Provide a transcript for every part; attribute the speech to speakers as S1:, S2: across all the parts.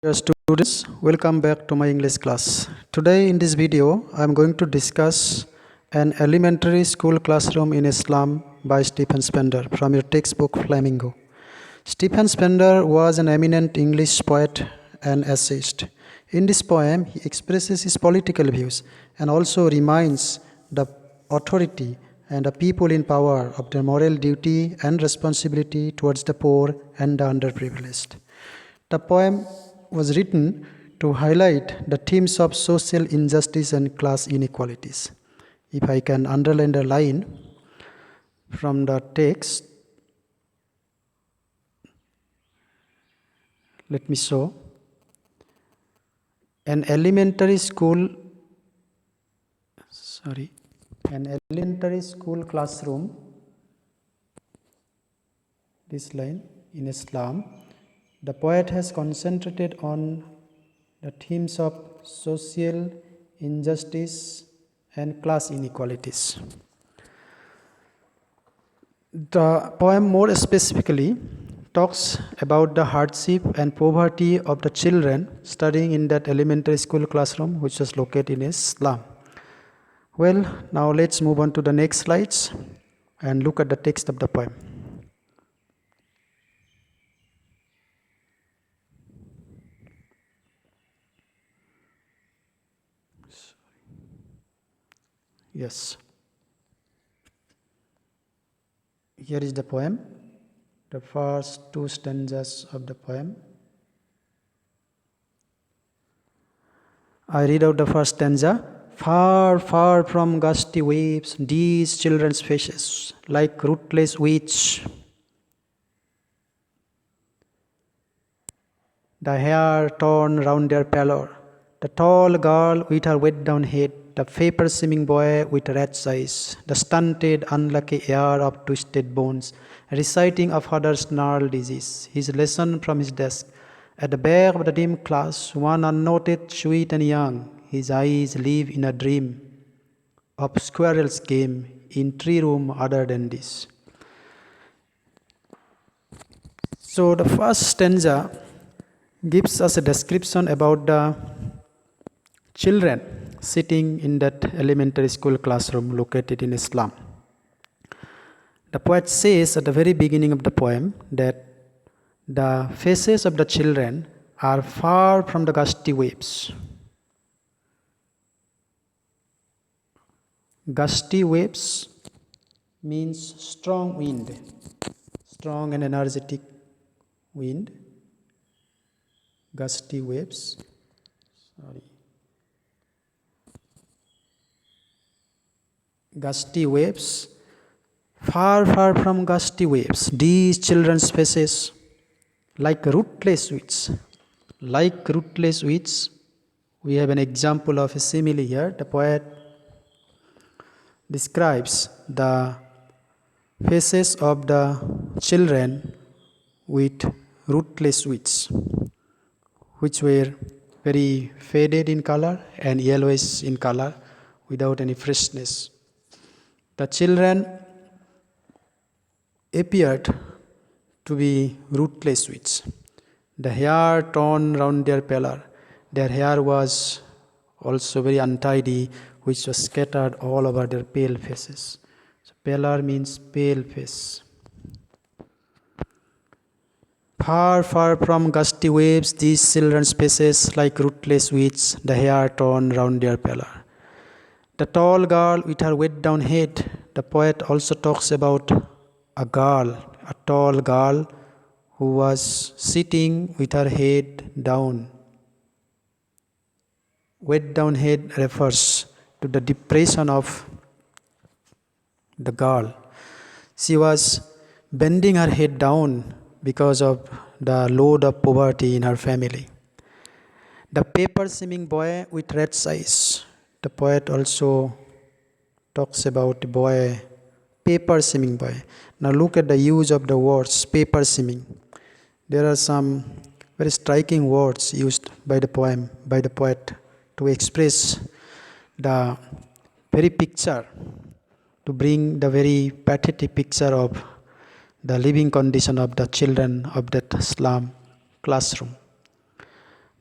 S1: Dear students, welcome back to my English class. Today in this video, I am going to discuss an elementary school classroom in a slum by Stephen Spender from your textbook Flamingo. Stephen Spender was an eminent English poet and essayist. In this poem, he expresses his political views and also reminds the authority and the people in power of their moral duty and responsibility towards the poor and the underprivileged. The poem was written to highlight the themes of social injustice and class inequalities. If I can underline the line from the text, let me show. An elementary school classroom, this line, in a slum. The poet has concentrated on the themes of social injustice and class inequalities. The poem more specifically talks about the hardship and poverty of the children studying in that elementary school classroom which was located in a slum. Well, now let's move on to the next slides and look at the text of the poem. Yes. Here is the poem, the first two stanzas of the poem. I read out the first stanza. Far, far from gusty waves, these children's faces, like rootless weeds. The hair torn round their pallor, the tall girl with her wet down head, the vapor-seeming boy with rat's eyes, the stunted, unlucky heir of twisted bones, reciting a father's gnarled disease, his lesson from his desk. At the back of the dim class, one unnoted, sweet and young, his eyes live in a dream of squirrel's game in tree room other than this. So the first stanza gives us a description about the children sitting in that elementary school classroom located in a slum. The poet says at the very beginning of the poem that the faces of the children are far from the gusty waves. Gusty waves means strong wind, strong and energetic wind. Gusty waves. Gusty waves. Far, far from gusty waves, these children's faces, like rootless weeds. Like rootless weeds, we have an example of a simile here. The poet describes the faces of the children with rootless weeds, which were very faded in color and yellowish in color without any freshness. The children appeared to be rootless weeds. The hair torn round their pallor. Their hair was also very untidy, which was scattered all over their pale faces. So pallor means pale face. Far, far from gusty waves, these children's faces like rootless weeds, the hair torn round their pallor. The tall girl with her wet down head, the poet also talks about a tall girl who was sitting with her head down. Wet down head refers to the depression of the girl. She was bending her head down because of the load of poverty in her family. The paper-seeming boy with rat's eyes. The poet also talks about the boy, paper-seeming boy. Now look at the use of the words paper-seeming. There are some very striking words used by the poet to express the very picture, to bring the very pathetic picture of the living condition of the children of that slum classroom.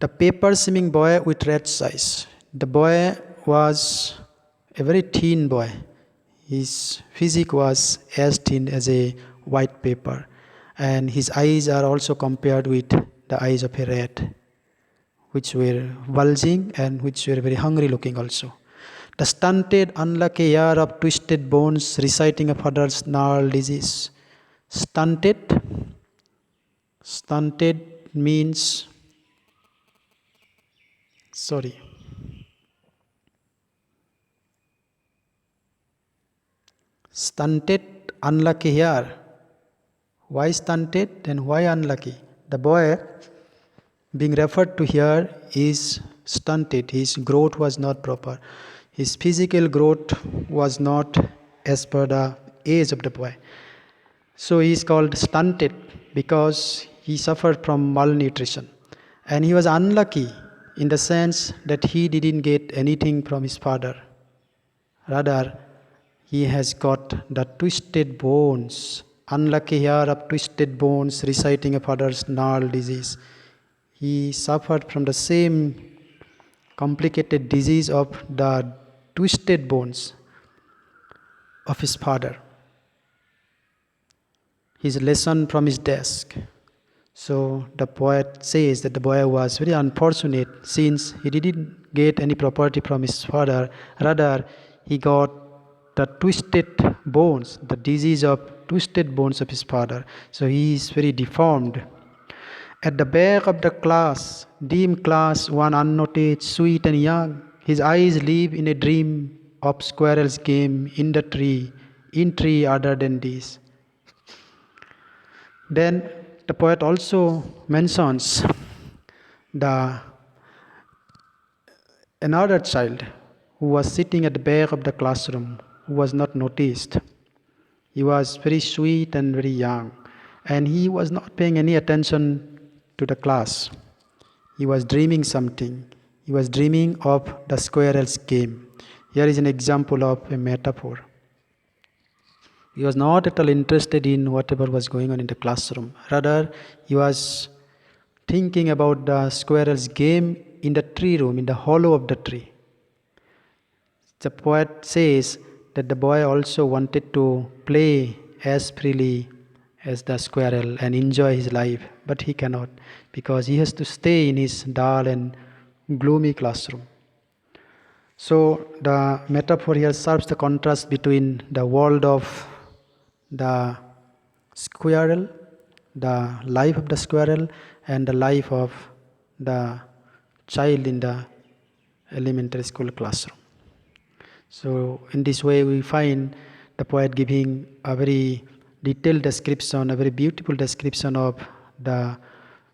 S1: The paper swimming boy with red eyes. The boy was a very thin boy. His physique was as thin as a white paper, and his eyes are also compared with the eyes of a rat, which were bulging and which were very hungry looking also. The stunted, unlucky hair of twisted bones reciting a father's gnarled disease. Stunted. Stunted means, sorry. Stunted, unlucky hair. Why stunted and why unlucky? The boy being referred to here is stunted. His growth was not proper. His physical growth was not as per the age of the boy. So he is called stunted because he suffered from malnutrition. And he was unlucky in the sense that he didn't get anything from his father. Rather, he has got the twisted bones, unlucky hair of twisted bones reciting a father's gnarled disease. He suffered from the same complicated disease of the twisted bones of his father. His lesson from his desk. So the poet says that the boy was very unfortunate since he didn't get any property from his father. Rather, he got the twisted bones, the disease of twisted bones of his father. So he is very deformed. At the back of the class, dim class, one unnoticed, sweet and young, his eyes live in a dream of squirrel's game in the tree, in tree other than this. Then the poet also mentions another child who was sitting at the back of the classroom, who was not noticed. He was very sweet and very young, and he was not paying any attention to the class. He was dreaming something. He was dreaming of the squirrel's game. Here is an example of a metaphor. He was not at all interested in whatever was going on in the classroom. Rather, he was thinking about the squirrel's game in the tree room, in the hollow of the tree. The poet says that the boy also wanted to play as freely as the squirrel and enjoy his life, but he cannot because he has to stay in his dull and gloomy classroom. So the metaphor here serves the contrast between the world of the squirrel, the life of the squirrel, and the life of the child in the elementary school classroom. So in this way we find the poet giving a very detailed description, a very beautiful description of the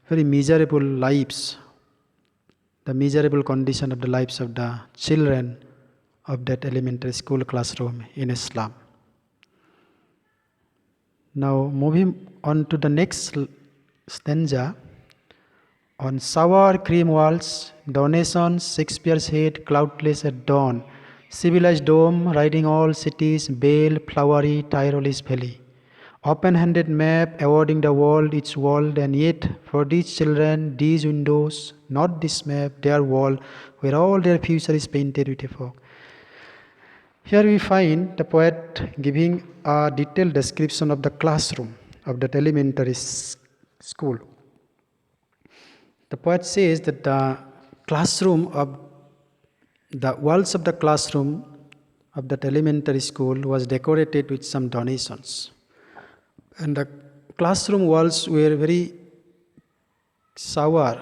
S1: very miserable lives, the miserable condition of the lives of the children of that elementary school classroom in a slum. Now moving on to the next stanza. On sour cream walls, donations, Shakespeare's head, cloudless at dawn, civilized dome, riding all cities, bale, flowery, Tyrolese valley. Open-handed map, awarding the world its world, and yet for these children, these windows, not this map, their wall, where all their future is painted with a fog. Here we find the poet giving a detailed description of the classroom of that elementary school. The poet says that the walls of the classroom of that elementary school was decorated with some donations. And the classroom walls were very sour.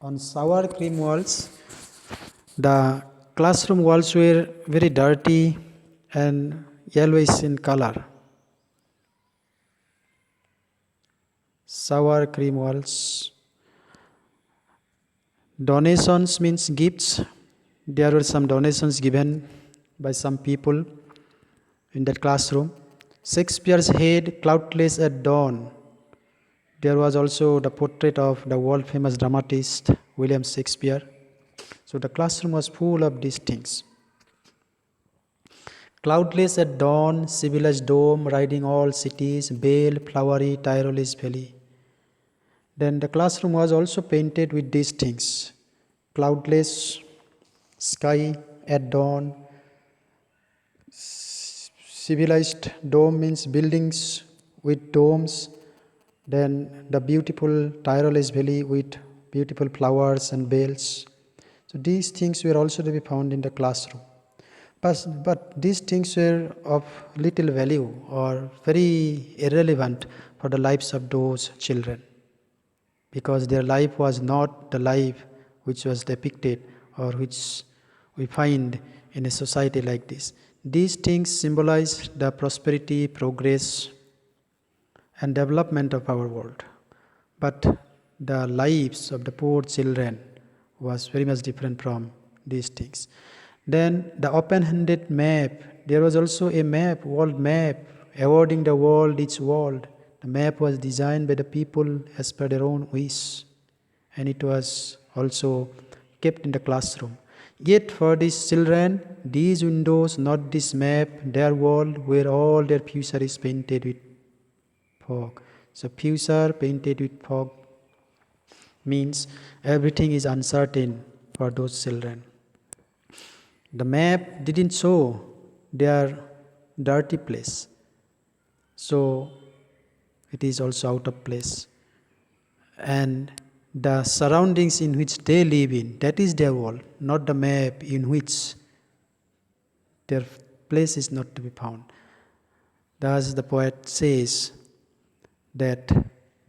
S1: On sour cream walls, the classroom walls were very dirty and yellowish in color. Sour cream walls. Donations means gifts. There were some donations given by some people in that classroom. Shakespeare's head cloudless at dawn. There was also the portrait of the world famous dramatist William Shakespeare. So the classroom was full of these things. Cloudless at dawn, civilized dome, riding all cities, vale, flowery, Tyrolese valley. Then the classroom was also painted with these things. Cloudless sky at dawn. Civilized dome means buildings with domes. Then the beautiful Tyrolese valley with beautiful flowers and bells. So these things were also to be found in the classroom. But these things were of little value or very irrelevant for the lives of those children, because their life was not the life which was depicted or which we find in a society like this. These things symbolize the prosperity, progress, and development of our world. But the lives of the poor children was very much different from these things. Then the open-handed map. There was also a map, world map, awarding the world its world. The map was designed by the people as per their own wish, and it was also kept in the classroom. Yet for these children, these windows, not this map, their world where all their future is painted with fog. So future painted with fog means everything is uncertain for those children. The map didn't show their dirty place, so it is also out of place. And the surroundings in which they live in, that is their world, not the map in which their place is not to be found. Thus the poet says that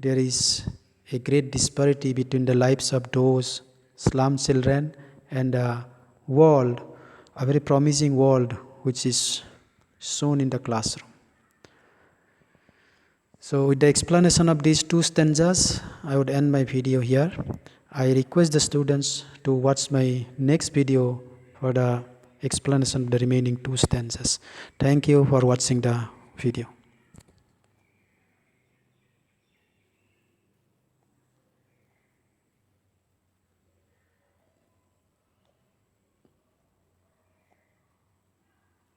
S1: there is a great disparity between the lives of those slum children and the world, a very promising world which is shown in the classroom. So with the explanation of these two stanzas, I would end my video here. I request the students to watch my next video for the explanation of the remaining two stanzas. Thank you for watching the video.